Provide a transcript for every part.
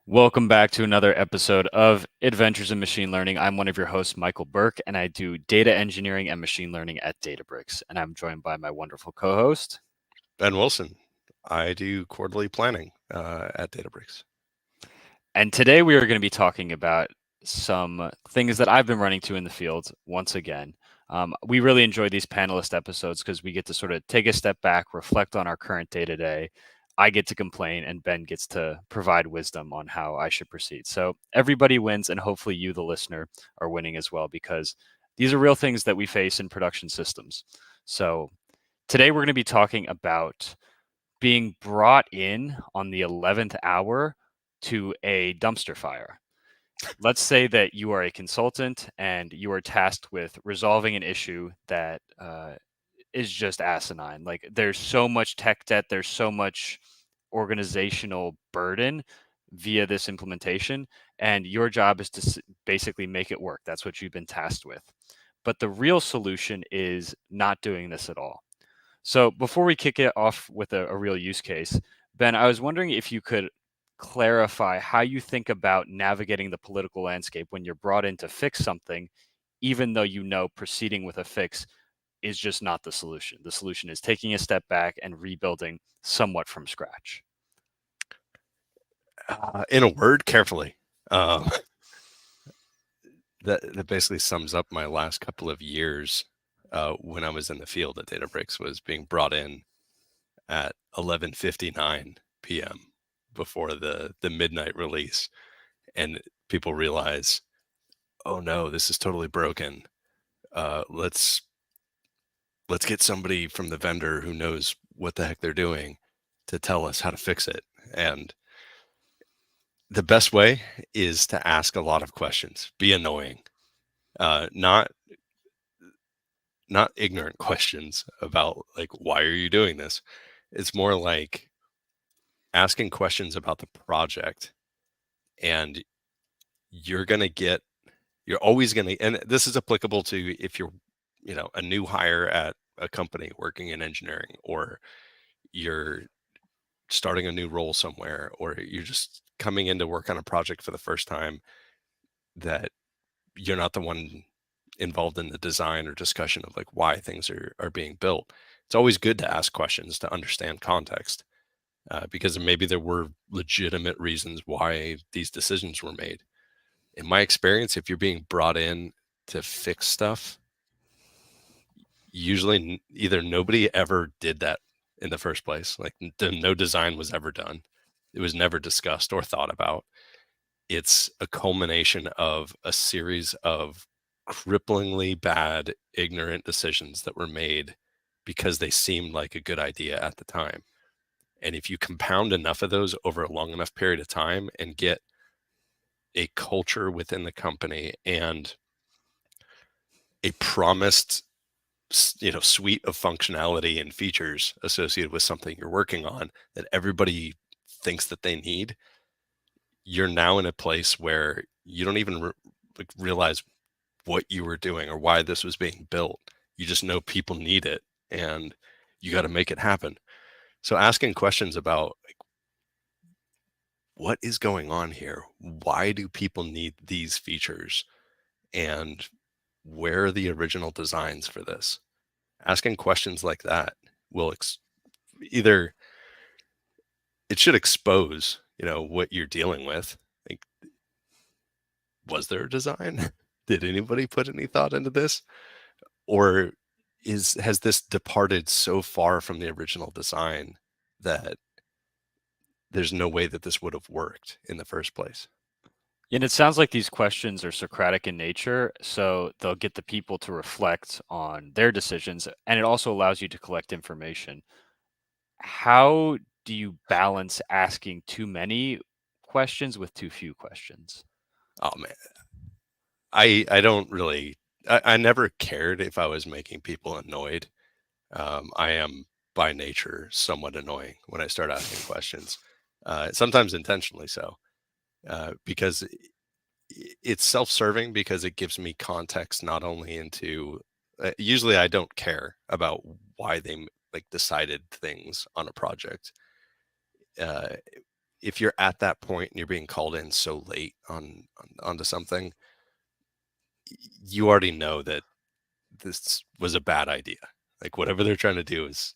Welcome back to another episode of Adventures in Machine Learning. I'm one of your hosts, Michael Burke, and I do data engineering and machine learning at Databricks. And I'm joined by my wonderful co host, Ben Wilson. I do quarterly planning at Databricks. And today we are going to be talking about some things that I've been running to in the field once again. We really enjoy these panelist episodes because we get to sort of take a step back, reflect on our current day to day. I get to complain, and Ben gets to provide wisdom on how I should proceed. So everybody wins, and hopefully you, the listener, are winning as well because these are real things that we face in production systems. So today we're going to be talking about being brought in on the 11th hour to a dumpster fire. Let's say that you are a consultant and you are tasked with resolving an issue that is just asinine. Like there's so much tech debt, there's so much organizational burden via this implementation, and your job is to basically make it work. That's what you've been tasked with. But the real solution is not doing this at all. So before we kick it off with a real use case, Ben, I was wondering if you could clarify how you think about navigating the political landscape when you're brought in to fix something, even though you know proceeding with a fix is just not the solution. The solution is taking a step back and rebuilding somewhat from scratch. In a word, carefully. Um, that basically sums up my last couple of years when I was in the field at Databricks, was being brought in at 11:59 p.m. before the midnight release, and people realize, oh no, this is totally broken. Let's get somebody from the vendor who knows what the heck they're doing to tell us how to fix it. And the best way is to ask a lot of questions, be annoying, not ignorant questions about like, why are you doing this? It's more like asking questions about the project, and you're always going to, and this is applicable to if you're, a new hire at a company working in engineering, or you're starting a new role somewhere, or you're just coming in to work on a project for the first time that you're not the one involved in the design or discussion of like why things are being built. It's always good to ask questions to understand context, because maybe there were legitimate reasons why these decisions were made. In my experience, if you're being brought in to fix stuff, usually either nobody ever did that in the first place, like no design was ever done, it was never discussed or thought about. It's a culmination of a series of cripplingly bad, ignorant decisions that were made because they seemed like a good idea at the time. And if you compound enough of those over a long enough period of time and get a culture within the company and a promised, suite of functionality and features associated with something you're working on that everybody thinks that they need, you're now in a place where you don't even realize what you were doing or why this was being built. You just know people need it, and you got to make it happen. So asking questions about like, what is going on here? Why do people need these features? And where are the original designs for this? Asking questions like that will either, it should expose, what you're dealing with. Like, was there a design? Did anybody put any thought into this? Or has this departed so far from the original design that there's no way that this would have worked in the first place? And it sounds like these questions are Socratic in nature, so they'll get the people to reflect on their decisions, and it also allows you to collect information. How do you balance asking too many questions with too few questions? Oh man, I don't really, I never cared if I was making people annoyed. I am by nature somewhat annoying when I start asking questions, sometimes intentionally so, because it's self-serving, because it gives me context not only into, usually I don't care about why they like decided things on a project. Uh, if you're at that point and you're being called in so late onto something, you already know that this was a bad idea. Like whatever they're trying to do it's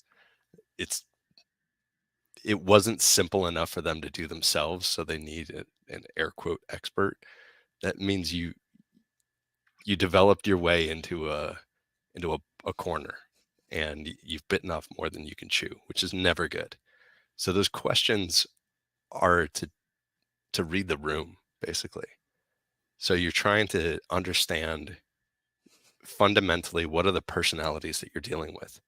it wasn't simple enough for them to do themselves, so they need an air quote expert. That means you developed your way into a corner, and you've bitten off more than you can chew, which is never good. So those questions are to read the room, basically. So you're trying to understand fundamentally what are the personalities that you're dealing with.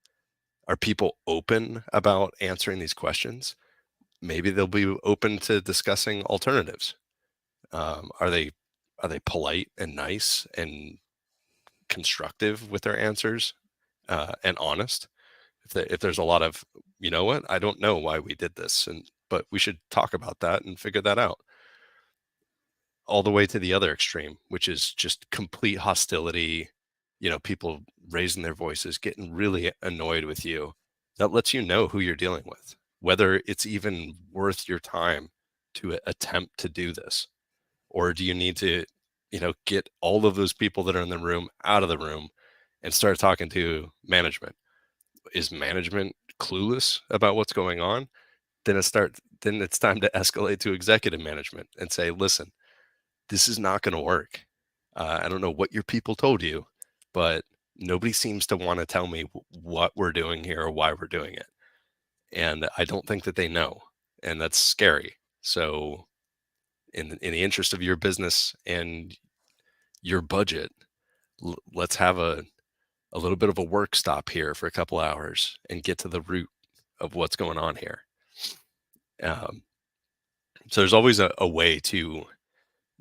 Are people open about answering these questions? Maybe they'll be open to discussing alternatives. Are they polite and nice and constructive with their answers, and honest? If there's a lot of, you know what, I don't know why we did this, but we should talk about that and figure that out. All the way to the other extreme, which is just complete hostility, people raising their voices, getting really annoyed with you. That lets you know who you're dealing with, whether it's even worth your time to attempt to do this. Or do you need to, get all of those people that are in the room out of the room and start talking to management? Is management clueless about what's going on? Then it's time to escalate to executive management and say, listen, this is not going to work. I don't know what your people told you, but nobody seems to want to tell me what we're doing here or why we're doing it. And I don't think that they know. And that's scary. So in the interest of your business and your budget, let's have a little bit of a work stop here for a couple hours and get to the root of what's going on here. Um, so there's always a way to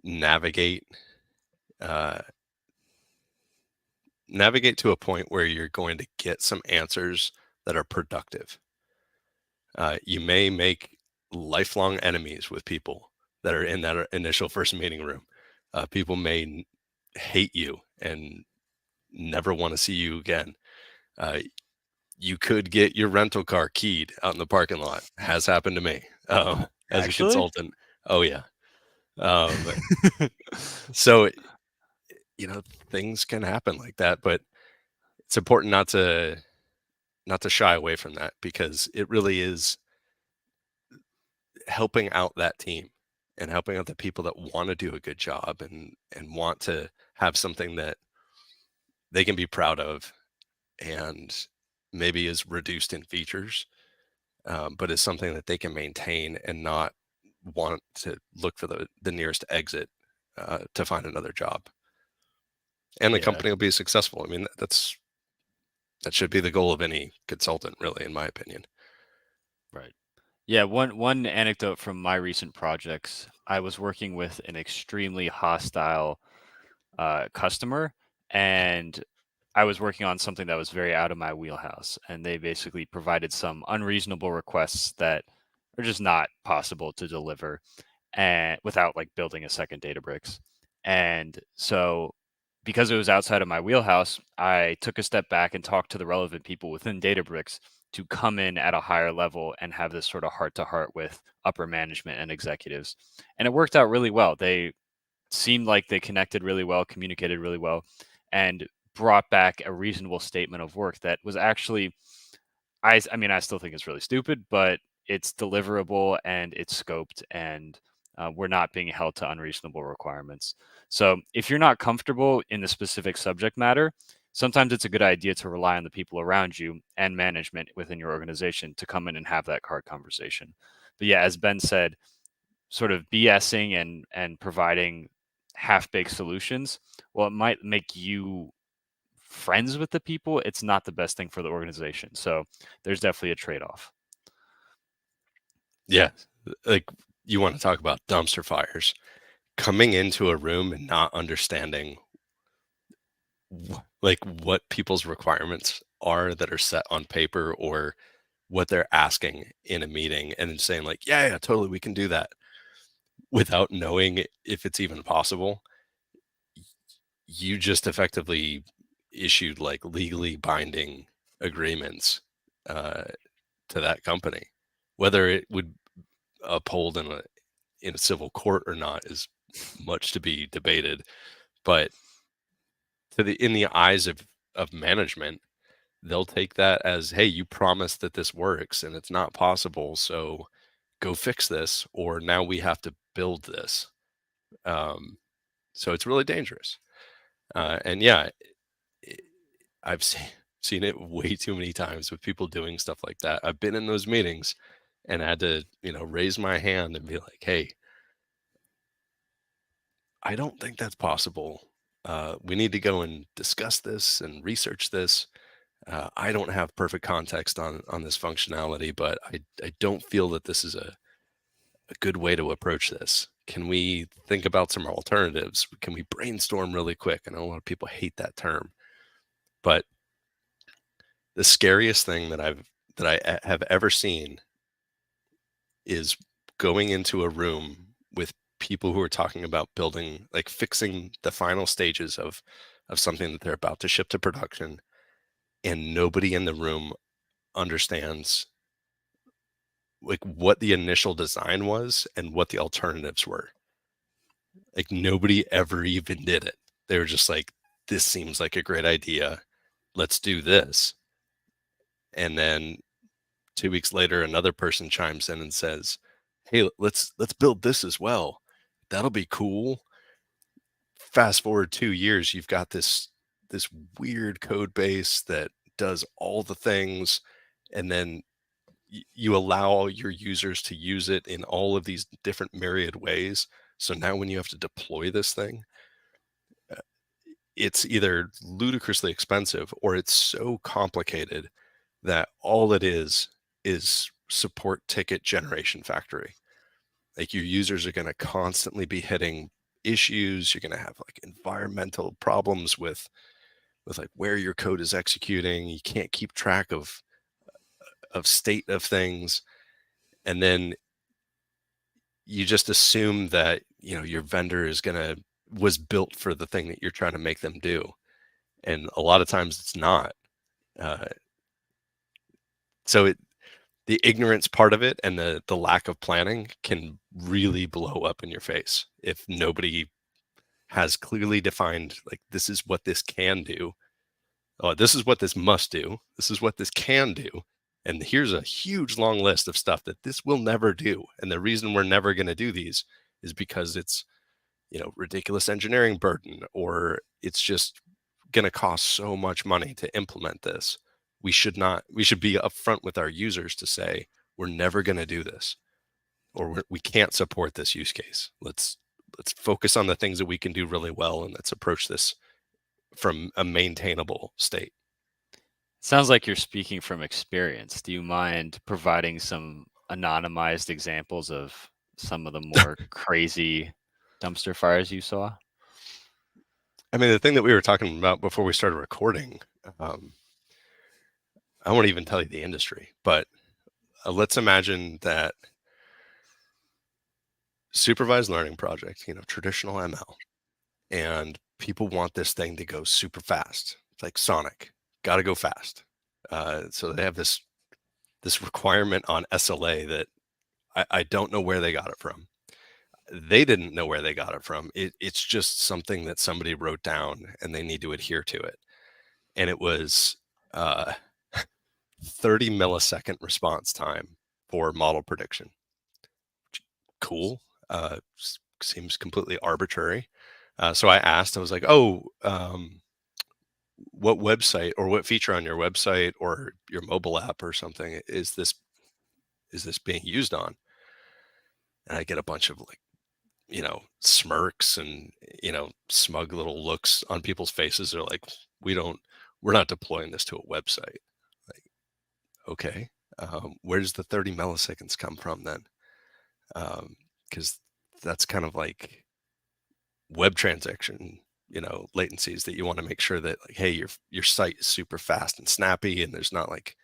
navigate uh, navigate to a point where you're going to get some answers that are productive. You may make lifelong enemies with people that are in that initial first meeting room. People may hate you and never want to see you again. You could get your rental car keyed out in the parking lot. Has happened to me as a Actually? consultant. Oh yeah. Um, so things can happen like that, but it's important not to shy away from that, because it really is helping out that team and helping out the people that want to do a good job and want to have something that they can be proud of, and maybe is reduced in features, but is something that they can maintain and not want to look for the nearest exit to find another job. And the Yeah, company will be successful. I mean, that should be the goal of any consultant, really, in my opinion. right. Yeah, one anecdote from my recent projects, I was working with an extremely hostile customer, and I was working on something that was very out of my wheelhouse, and they basically provided some unreasonable requests that are just not possible to deliver and without like building a second Databricks. And so because it was outside of my wheelhouse, I took a step back and talked to the relevant people within Databricks to come in at a higher level and have this sort of heart to heart with upper management and executives. And it worked out really well. They seemed like they connected really well, communicated really well, and brought back a reasonable statement of work that was actually, I mean, I still think it's really stupid, but it's deliverable and it's scoped, and we're not being held to unreasonable requirements. So if you're not comfortable in the specific subject matter, sometimes it's a good idea to rely on the people around you and management within your organization to come in and have that hard conversation. But yeah, as Ben said, sort of BSing and providing half-baked solutions, well, it might make you friends with the people. It's not the best thing for the organization. So there's definitely a trade-off. Yeah, like, you want to talk about dumpster fires. Coming into a room and not understanding like what people's requirements are that are set on paper, or what they're asking in a meeting, and then saying like, yeah, yeah, totally, we can do that, without knowing if it's even possible. You just effectively issued like legally binding agreements uh, to that company, whether it would uphold in a civil court or not is much to be debated. But in the eyes of management, they'll take that as, hey, you promised that this works and it's not possible, so go fix this, or now we have to build this. So it's really dangerous. And yeah, i- I've seen it way too many times with people doing stuff like that. I've been in those meetings and had to, raise my hand and be like, hey, I don't think that's possible. We need to go and discuss this and research this. I don't have perfect context on this functionality, but I don't feel that this is a good way to approach this. Can we think about some alternatives? Can we brainstorm really quick? I know a lot of people hate that term, but the scariest thing that I have ever seen is going into a room with people who are talking about building, like fixing the final stages of something that they're about to ship to production, and nobody in the room understands like what the initial design was and what the alternatives were. Like nobody ever even did it. They were just like, this seems like a great idea. Let's do this. And then 2 weeks later, another person chimes in and says, hey, let's build this as well. That'll be cool. Fast forward 2 years, you've got this weird code base that does all the things, and then you allow your users to use it in all of these different myriad ways. So now when you have to deploy this thing, uh, it's either ludicrously expensive or it's so complicated that all it is support ticket generation factory. Like your users are going to constantly be hitting issues. You're going to have like environmental problems with like where your code is executing. You can't keep track of state of things. And then you just assume that, your vendor was built for the thing that you're trying to make them do. And a lot of times it's not. Uh, so the ignorance part of it and the lack of planning can really blow up in your face if nobody has clearly defined, like, this is what this can do. Oh, this is what this must do. This is what this can do. And here's a huge long list of stuff that this will never do. And the reason we're never going to do these is because it's, ridiculous engineering burden, or it's just going to cost so much money to implement this. We should be upfront with our users to say, we're never going to do this, or we can't support this use case. Let's focus on the things that we can do really well, and let's approach this from a maintainable state. Sounds like you're speaking from experience. Do you mind providing some anonymized examples of some of the more crazy dumpster fires you saw? I mean, the thing that we were talking about before we started recording, I won't even tell you the industry, but let's imagine that supervised learning project, traditional ML, and people want this thing to go super fast. It's like Sonic, got to go fast. So they have this requirement on SLA that I don't know where they got it from. They didn't know where they got it from. It's just something that somebody wrote down and they need to adhere to it. And it was 30 millisecond response time for model prediction. Cool. Seems completely arbitrary. So I asked, I was like, oh, what website or what feature on your website or your mobile app or something is this being used on? And I get a bunch of like, smirks and, smug little looks on people's faces. They're like, we're not deploying this to a website. Like, okay, where does the 30 milliseconds come from then? Because that's kind of like web transaction, latencies that you want to make sure that, like, hey, your site is super fast and snappy, and there's not like,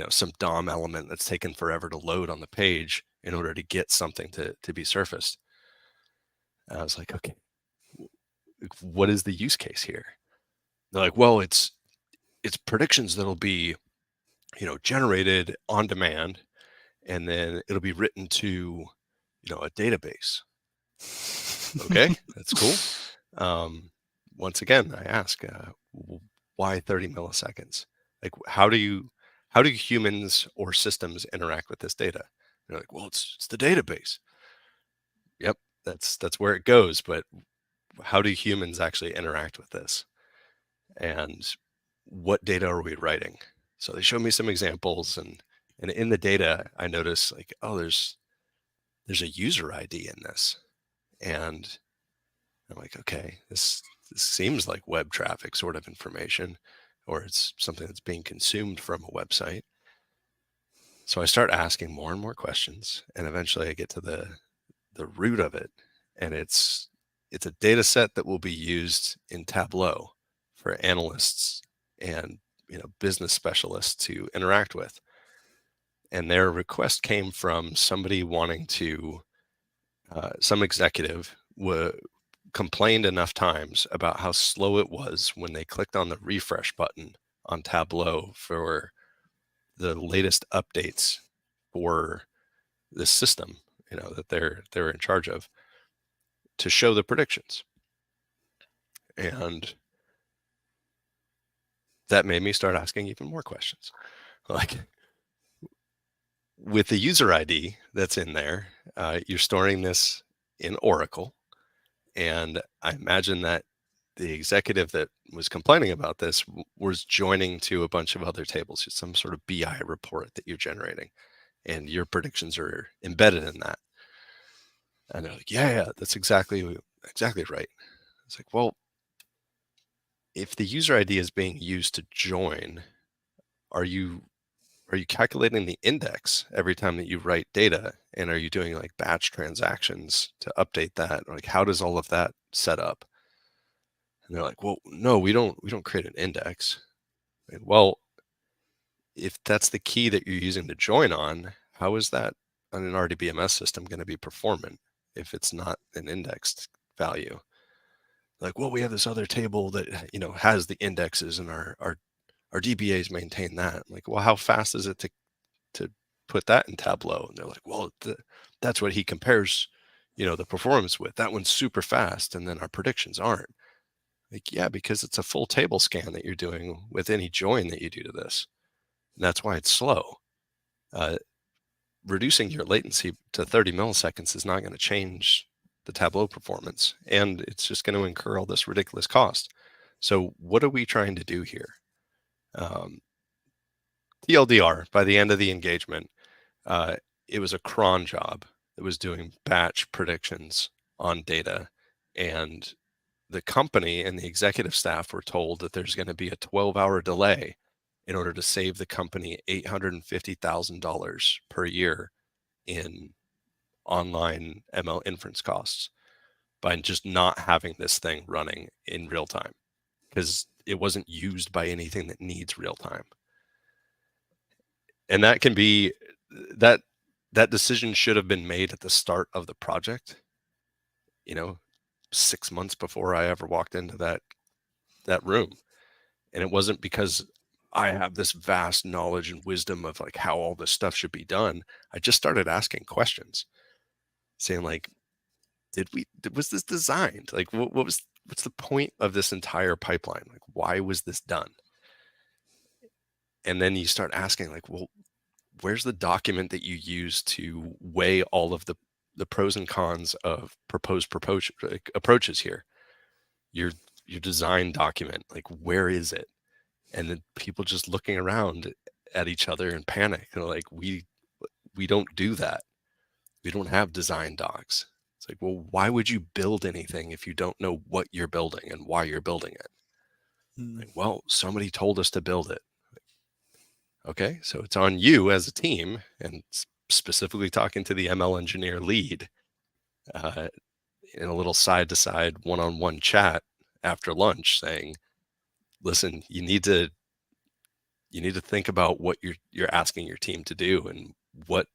some DOM element that's taken forever to load on the page in order to get something to be surfaced. And I was like, okay, what is the use case here? They're like, well, it's predictions that'll be, generated on demand, and then it'll be written to, a database. Okay, that's cool. Once again, I ask, why 30 milliseconds? Like, how do humans or systems interact with this data? They're like, well, it's the database. Yep, that's where it goes. But how do humans actually interact with this? And what data are we writing? So they showed me some examples, and in the data, I noticed like, oh, there's a user ID in this, and I'm like, okay, this seems like web traffic sort of information, or it's something that's being consumed from a website. So I start asking more and more questions, and eventually I get to the root of it, and it's a data set that will be used in Tableau for analysts and business specialists to interact with. And their request came from somebody wanting to, some executive complained enough times about how slow it was when they clicked on the refresh button on Tableau for the latest updates for the system, that they're in charge of, to show the predictions. And that made me start asking even more questions. Like, with the user ID that's in there, you're storing this in Oracle. And I imagine that the executive that was complaining about this was joining to a bunch of other tables, some sort of BI report that you're generating, and your predictions are embedded in that. And they're like, yeah, that's exactly right. It's like, well, if the user ID is being used to join, are you calculating the index every time that you write data? And are you doing like batch transactions to update that? Like, how does all of that set up? And they're like, well, no, we don't create an index. Like, well, if that's the key that you're using to join on, how is that on an RDBMS system going to be performant if it's not an indexed value? Like, well, we have this other table that has the indexes, and our DBAs maintain that. I'm like, well, how fast is it to put that in Tableau? And they're like, well, that's what he compares the performance with. That one's super fast, and then our predictions aren't. Like, yeah, because it's a full table scan that you're doing with any join that you do to this. And that's why it's slow. Reducing your latency to 30 milliseconds is not going to change the Tableau performance, and it's just going to incur all this ridiculous cost. So what are we trying to do here? TLDR, by the end of the engagement, it was a cron job that was doing batch predictions on data, and the company and the executive staff were told that there's going to be a 12-hour delay in order to save the company $850,000 per year in online ML inference costs by just not having this thing running in real time, because it wasn't used by anything that needs real time. And that can be that decision should have been made at the start of the project, 6 months before I ever walked into that room. And it wasn't because I have this vast knowledge and wisdom of like how all this stuff should be done. I just started asking questions, saying like, was this designed? Like, what's the point of this entire pipeline? Like, why was this done? And then you start asking like, well, where's the document that you use to weigh all of the pros and cons of proposed approaches here? Your design document, like, where is it? And then people just looking around at each other in panic. They're like, we don't do that. We don't have design docs. It's like, well, why would you build anything if you don't know what you're building and why you're building it? Like, well, somebody told us to build it. Okay, so it's on you as a team, and specifically talking to the ML engineer lead in a little side-to-side one-on-one chat after lunch, saying, listen, you need to think about what you're asking your team to do, and what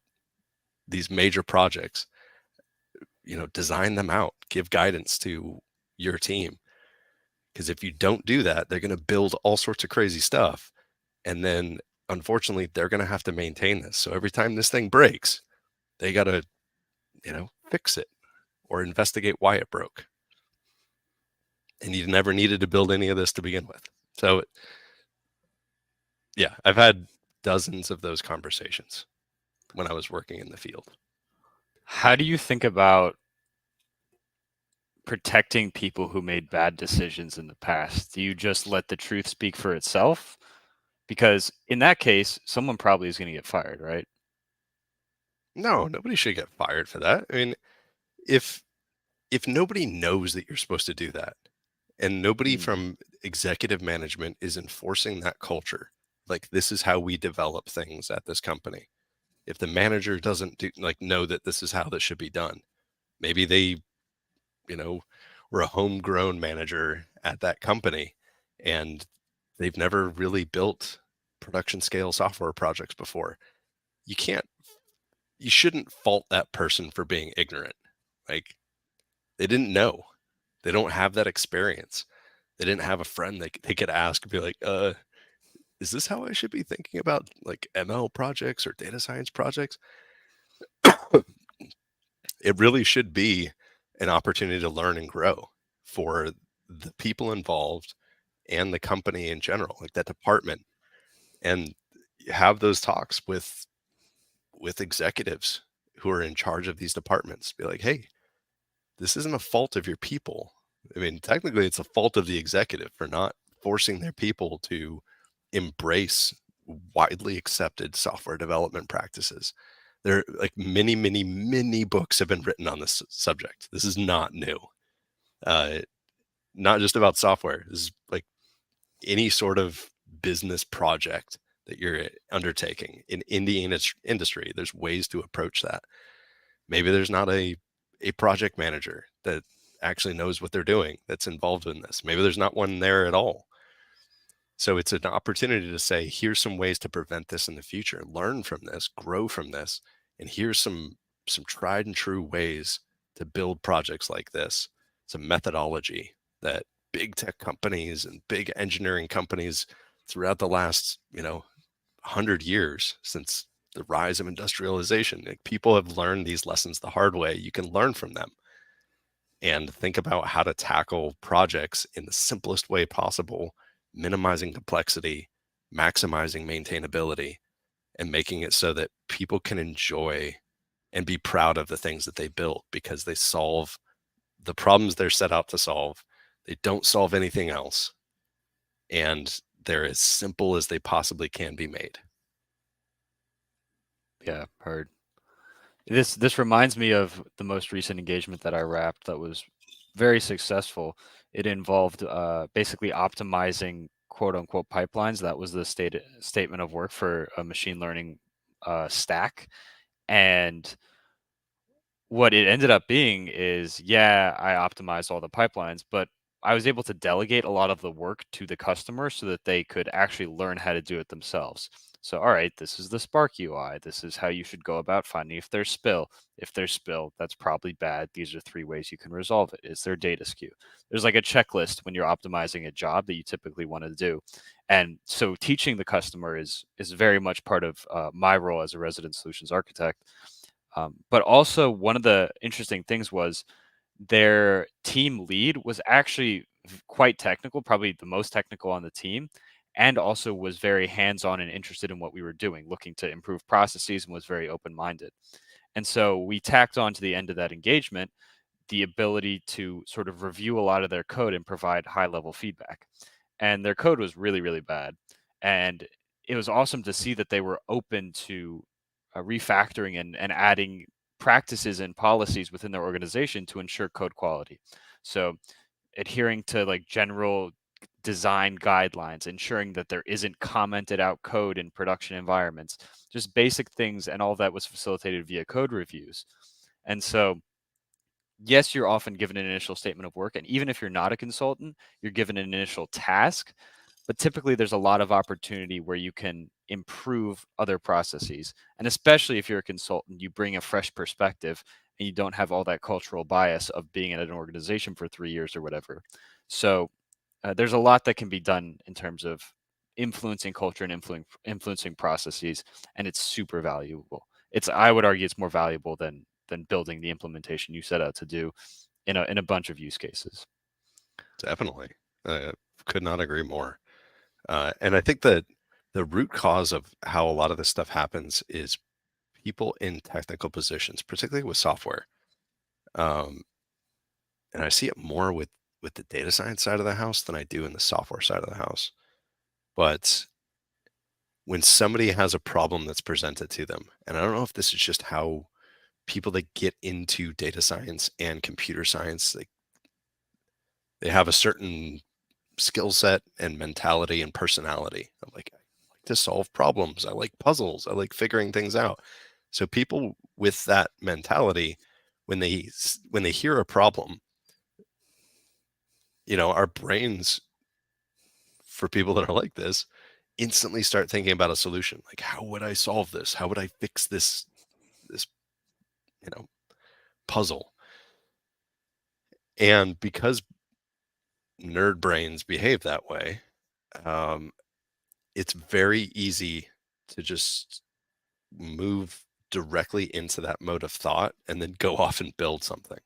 these major projects, design them out, give guidance to your team. Because if you don't do that, they're going to build all sorts of crazy stuff, and then unfortunately, they're going to have to maintain this. So every time this thing breaks, they got to, fix it or investigate why it broke. And you never needed to build any of this to begin with. So, yeah, I've had dozens of those conversations when I was working in the field. How do you think about protecting people who made bad decisions in the past? Do you just let the truth speak for itself? Because in that case, someone probably is going to get fired, right? No, nobody should get fired for that. I mean, if nobody knows that you're supposed to do that, and nobody Mm. from executive management is enforcing that culture, like this is how we develop things at this company. If the manager doesn't know that this is how this should be done, maybe they, you know, were a homegrown manager at that company and they've never really built production scale software projects before. You can't, you shouldn't fault that person for being ignorant. Like they didn't know. They don't have that experience. They didn't have a friend they could ask and be like, is this how I should be thinking about like ML projects or data science projects? It really should be an opportunity to learn and grow for the people involved and the company in general, like that department, and have those talks with executives who are in charge of these departments. Be like, hey, this isn't a fault of your people. I mean, technically, it's a fault of the executive for not forcing their people to embrace widely accepted software development practices. There, like many, many, many books have been written on this subject. This is not new. Uh, not just about software. This is like any sort of business project that you're undertaking in any industry. There's ways to approach that. Maybe there's not a project manager that actually knows what they're doing that's involved in this. Maybe there's not one there at all. So it's an opportunity to say, here's some ways to prevent this in the future, learn from this, grow from this, and here's some tried and true ways to build projects like this. Some methodology that big tech companies and big engineering companies throughout the last, 100 years since the rise of industrialization, like people have learned these lessons the hard way. You can learn from them and think about how to tackle projects in the simplest way possible, minimizing complexity, maximizing maintainability, and making it so that people can enjoy and be proud of the things that they built because they solve the problems they're set out to solve. They don't solve anything else. And they're as simple as they possibly can be made. Yeah, heard. This reminds me of the most recent engagement that I wrapped that was very successful. It involved basically optimizing quote unquote pipelines. That was the statement of work for a machine learning stack. And what it ended up being is, yeah, I optimized all the pipelines, but I was able to delegate a lot of the work to the customer so that they could actually learn how to do it themselves. So, all right, this is the Spark UI. This is how you should go about finding if there's spill. If there's spill, that's probably bad. These are 3 ways you can resolve it. Is there data skew? There's like a checklist when you're optimizing a job that you typically want to do. And so teaching the customer is very much part of my role as a resident solutions architect. But also, one of the interesting things was their team lead was actually quite technical, probably the most technical on the team, and also was very hands on and interested in what we were doing, looking to improve processes and was very open minded. And so we tacked on to the end of that engagement the ability to sort of review a lot of their code and provide high level feedback. And their code was really, really bad. And it was awesome to see that they were open to refactoring and adding practices and policies within their organization to ensure code quality. So adhering to like general design guidelines, ensuring that there isn't commented out code in production environments, just basic things, and all that was facilitated via code reviews. And so yes, you're often given an initial statement of work. And even if you're not a consultant, you're given an initial task. But typically, there's a lot of opportunity where you can improve other processes. And especially if you're a consultant, you bring a fresh perspective and you don't have all that cultural bias of being at an organization for 3 years or whatever. So there's a lot that can be done in terms of influencing culture and influencing processes, and it's super valuable. I would argue it's more valuable than building the implementation you set out to do in a bunch of use cases. Definitely. Could not agree more. And I think that the root cause of how a lot of this stuff happens is people in technical positions, particularly with software. Um, and I see it more with the data science side of the house than I do in the software side of the house. But when somebody has a problem that's presented to them, and I don't know if this is just how people that get into data science and computer science, they have a certain skill set and mentality and personality. I'm like, I like to solve problems. I like puzzles. I like figuring things out. So people with that mentality, when they hear a problem, our brains, for people that are like this, instantly start thinking about a solution. Like, how would I solve this? How would I fix this you know puzzle? And because nerd brains behave that way, um, it's very easy to just move directly into that mode of thought and then go off and build something.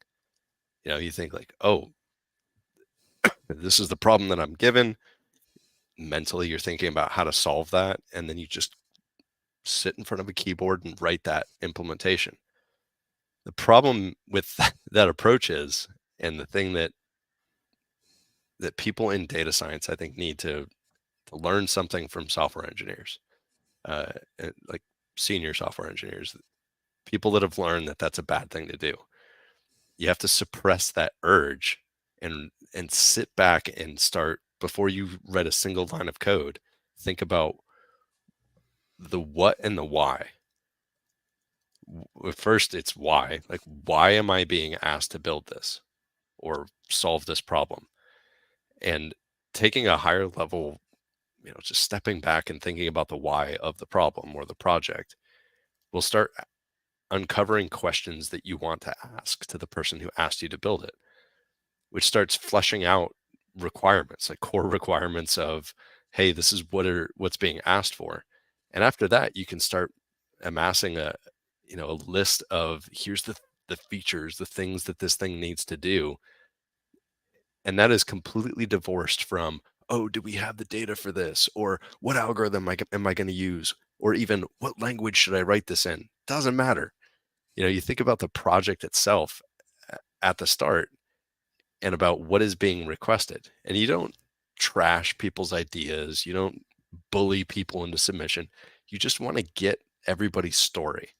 You think like, oh, this is the problem that I'm given. Mentally, you're thinking about how to solve that. And then you just sit in front of a keyboard and write that implementation. The problem with that approach is, and the thing that people in data science, I think, need to learn something from software engineers, like senior software engineers, people that have learned that that's a bad thing to do. You have to suppress that urge and sit back and start, before you read a single line of code, think about the what and the why. First, it's why. Like, why am I being asked to build this or solve this problem? And taking a higher level, just stepping back and thinking about the why of the problem or the project will start uncovering questions that you want to ask to the person who asked you to build it, which starts fleshing out requirements, like core requirements of, hey, this is what's being asked for. And after that, you can start amassing a list of, here's the features, the things that this thing needs to do. And that is completely divorced from, oh, do we have the data for this? Or what algorithm am I going to use? Or even, what language should I write this in? Doesn't matter. You think about the project itself at the start and about what is being requested. And you don't trash people's ideas. You don't bully people into submission. You just want to get everybody's story.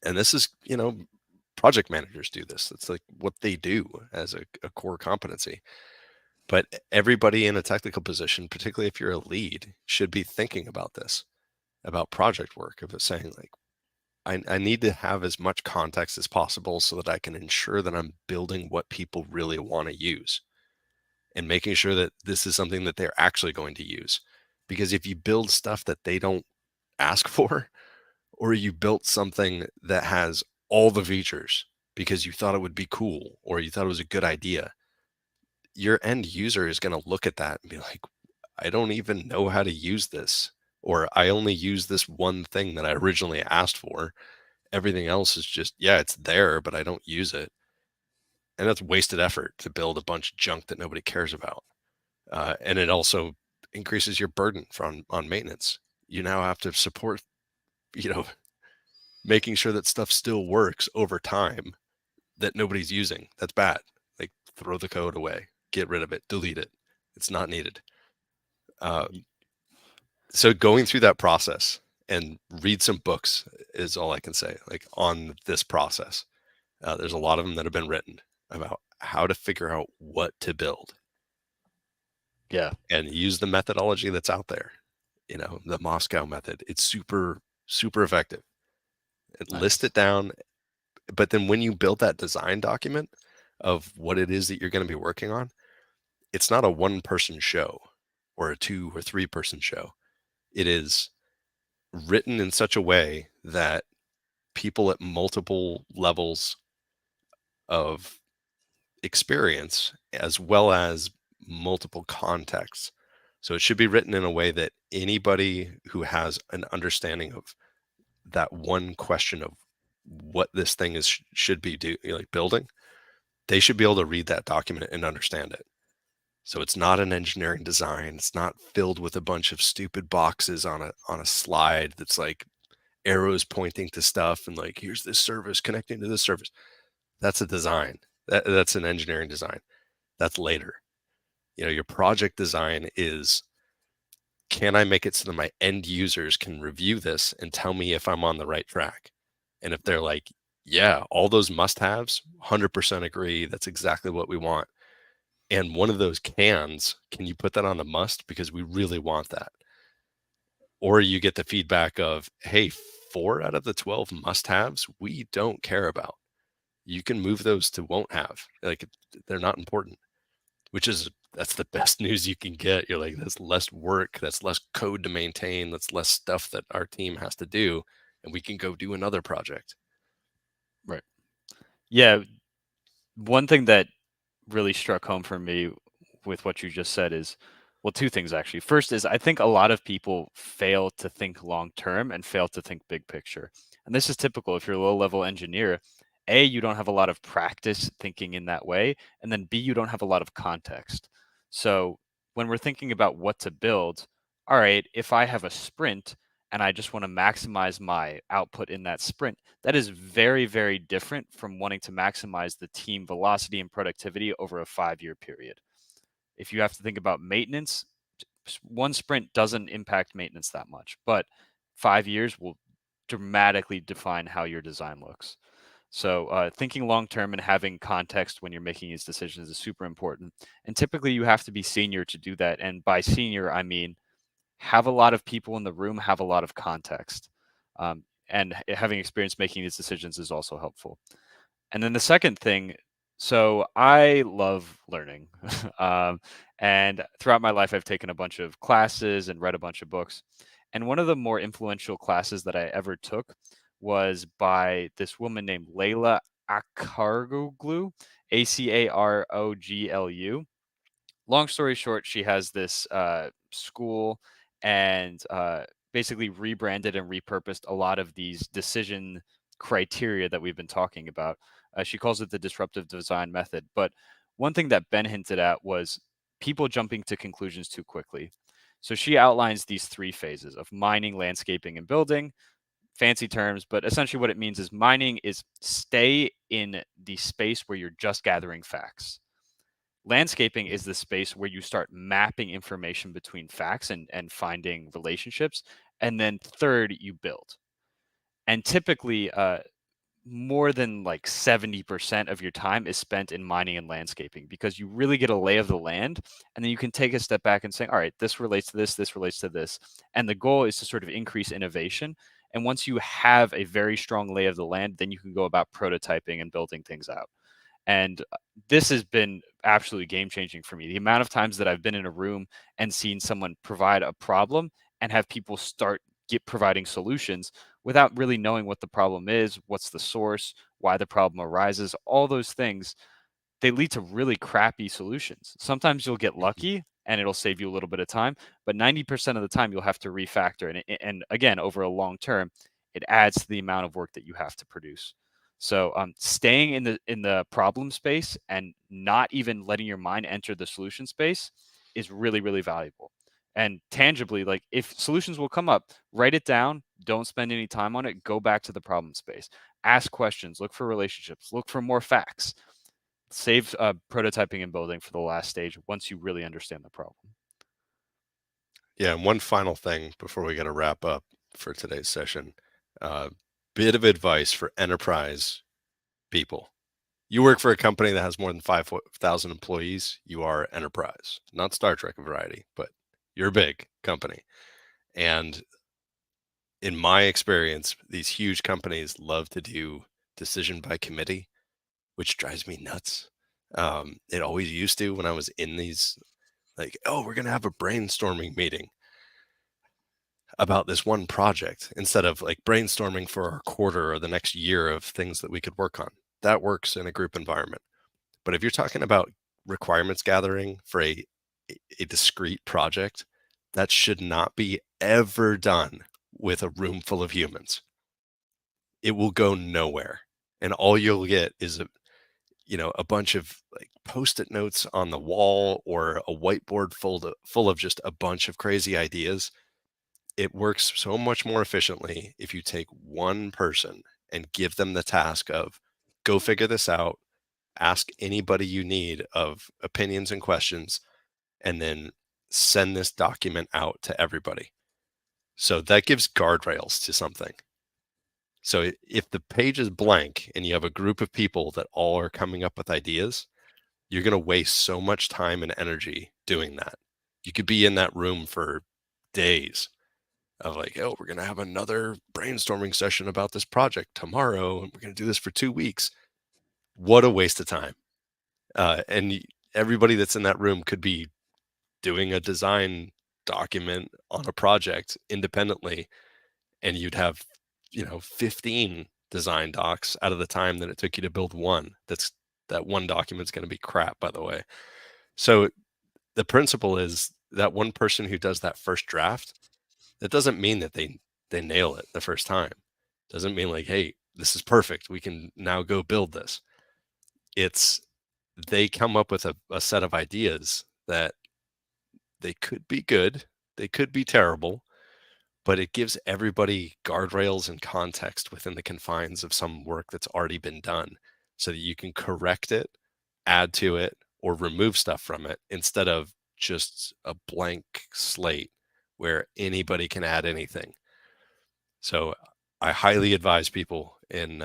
And this is, project managers do this. It's like what they do as a core competency. But everybody in a technical position, particularly if you're a lead, should be thinking about this, about project work, of it saying like, I need to have as much context as possible so that I can ensure that I'm building what people really want to use and making sure that this is something that they're actually going to use. Because if you build stuff that they don't ask for, or you built something that has all the features because you thought it would be cool or you thought it was a good idea, your end user is going to look at that and be like, I don't even know how to use this, or I only use this one thing that I originally asked for. Everything else is just, yeah, it's there, but I don't use it. And that's wasted effort to build a bunch of junk that nobody cares about. And it also increases your burden on maintenance. You now have to support, you know, making sure that stuff still works over time that nobody's using. That's bad. Like, throw the code away, get rid of it, delete it. It's not needed. So going through that process and read some books is all I can say, like, on this process. There's a lot of them that have been written about how to figure out what to build. Yeah. And use the methodology that's out there. The Moscow method. It's super, super effective. List it down. But then when you build that design document of what it is that you're going to be working on, it's not a one-person show or a 2 or 3-person show. It is written in such a way that people at multiple levels of experience, as well as multiple contexts, So it should be written in a way that anybody who has an understanding of that one question of what this thing is should be like building, they should be able to read that document and understand it. So it's not an engineering design. It's not filled with a bunch of stupid boxes on a slide that's like arrows pointing to stuff and like, here's this service connecting to this service. That's a design. That's an engineering design. That's later. Your project design is, can I make it so that my end users can review this and tell me if I'm on the right track? And if they're like, yeah, all those must-haves, 100% agree. That's exactly what we want. And one of those can you put that on a must? Because we really want that. Or you get the feedback of, hey, 4 out of the 12 must-haves, we don't care about. You can move those to won't have. Like, they're not important, that's the best news you can get. You're like, that's less work, that's less code to maintain, that's less stuff that our team has to do, and we can go do another project. Right. Yeah. One thing that really struck home for me with what you just said is, well, two things actually. First is I think a lot of people fail to think long term and fail to think big picture. And this is typical if you're a low level engineer. A, you don't have a lot of practice thinking in that way. And then B, you don't have a lot of context. So when we're thinking about what to build, all right, if I have a sprint and I just want to maximize my output in that sprint, that is very, very different from wanting to maximize the team velocity and productivity over a 5-year period. If you have to think about maintenance, one sprint doesn't impact maintenance that much, but 5 years will dramatically define how your design looks. So thinking long term and having context when you're making these decisions is super important. And typically you have to be senior to do that. And by senior, I mean have a lot of people in the room, have a lot of context. And having experience making these decisions is also helpful. And then the second thing, so I love learning. And throughout my life, I've taken a bunch of classes and read a bunch of books. And one of the more influential classes that I ever took was by this woman named Layla Akaroglu, Acaroglu. Long story short, she has this school and basically rebranded and repurposed a lot of these decision criteria that we've been talking about. She calls it the disruptive design method. But one thing that Ben hinted at was people jumping to conclusions too quickly. So she outlines these 3 phases of mining, landscaping, and building. Fancy terms, but essentially what it means is mining is stay in the space where you're just gathering facts. Landscaping is the space where you start mapping information between facts and finding relationships. And then third, you build. And typically, more than like 70% of your time is spent in mining and landscaping because you really get a lay of the land. And then you can take a step back and say, all right, this relates to this relates to this. And the goal is to sort of increase innovation. And once you have a very strong lay of the land, then you can go about prototyping and building things out. And this has been absolutely game changing for me. The amount of times that I've been in a room and seen someone provide a problem and have people start providing solutions without really knowing what the problem is, what's the source, why the problem arises, all those things, they lead to really crappy solutions. Sometimes you'll get lucky and it'll save you a little bit of time, but 90% of the time you'll have to refactor. And again, over a long term, it adds to the amount of work that you have to produce. So staying in the problem space and not even letting your mind enter the solution space is really, really valuable. And tangibly, like if solutions will come up, write it down, don't spend any time on it, go back to the problem space, ask questions, look for relationships, look for more facts, save prototyping and building for the last stage once you really understand the problem. Yeah, and one final thing before we got to wrap up for today's session. Bit of advice for enterprise people. You work for a company that has more than 5,000 employees. You are enterprise, not Star Trek variety, but you're a big company. And in my experience, these huge companies love to do decision by committee, which drives me nuts. It always used to when I was in these, like, oh, we're going to have a brainstorming meeting about this one project instead of like brainstorming for our quarter or the next year of things that we could work on. That works in a group environment. But if you're talking about requirements gathering for a discrete project, That should not be ever done with a room full of humans. It will go nowhere. And all you'll get is a bunch of like post-it notes on the wall or a whiteboard full of just a bunch of crazy ideas. It works so much more efficiently if you take one person and give them the task of go figure this out, ask anybody you need of opinions and questions, and then send this document out to everybody. So that gives guardrails to something. So if the page is blank and you have a group of people that all are coming up with ideas, you're going to waste so much time and energy doing that. You could be in that room for days of like, oh, we're going to have another brainstorming session about this project tomorrow, and we're going to do this for 2 weeks. What a waste of time. And everybody that's in that room could be doing a design document on a project independently, and you'd have 15 design docs out of the time that it took you to build one. That one document's going to be crap, by the way. So the principle is that one person who does that first draft, that doesn't mean that they nail it the first time. Doesn't mean like, hey, this is perfect, we can now go build this. It's they come up with a set of ideas that they could be good, they could be terrible, but it gives everybody guardrails and context within the confines of some work that's already been done so that you can correct it, add to it, or remove stuff from it instead of just a blank slate where anybody can add anything. So I highly advise people in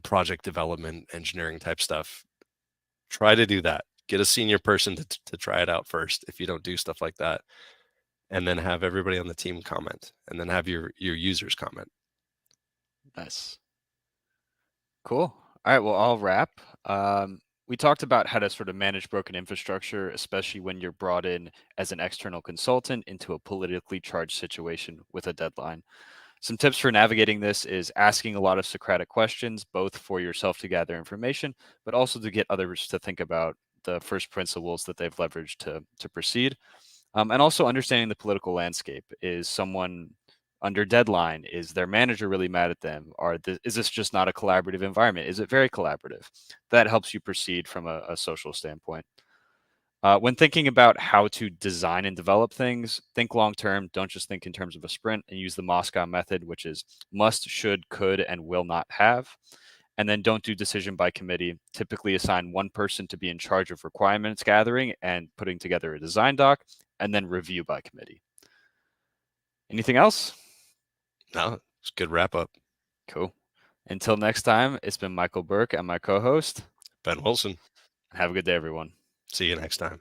project development, engineering type stuff, try to do that. Get a senior person to try it out first if you don't do stuff like that, and then have everybody on the team comment, and then have your users comment. Nice. Cool. All right. Well, I'll wrap. We talked about how to sort of manage broken infrastructure, especially when you're brought in as an external consultant into a politically charged situation with a deadline. Some tips for navigating this is asking a lot of Socratic questions, both for yourself to gather information, but also to get others to think about the first principles that they've leveraged to proceed. And also understanding the political landscape. Is someone under deadline? Is their manager really mad at them? Is this just not a collaborative environment? Is it very collaborative? That helps you proceed from a social standpoint. When thinking about how to design and develop things, think long term. Don't just think in terms of a sprint, and use the Moscow method, which is must, should, could, and will not have. And then don't do decision by committee. Typically assign one person to be in charge of requirements gathering and putting together a design doc, and then review by committee. Anything else? No, it's a good wrap up. Cool. Until next time, it's been Michael Burke and my co-host, Ben Wilson. Have a good day, everyone. See you next time.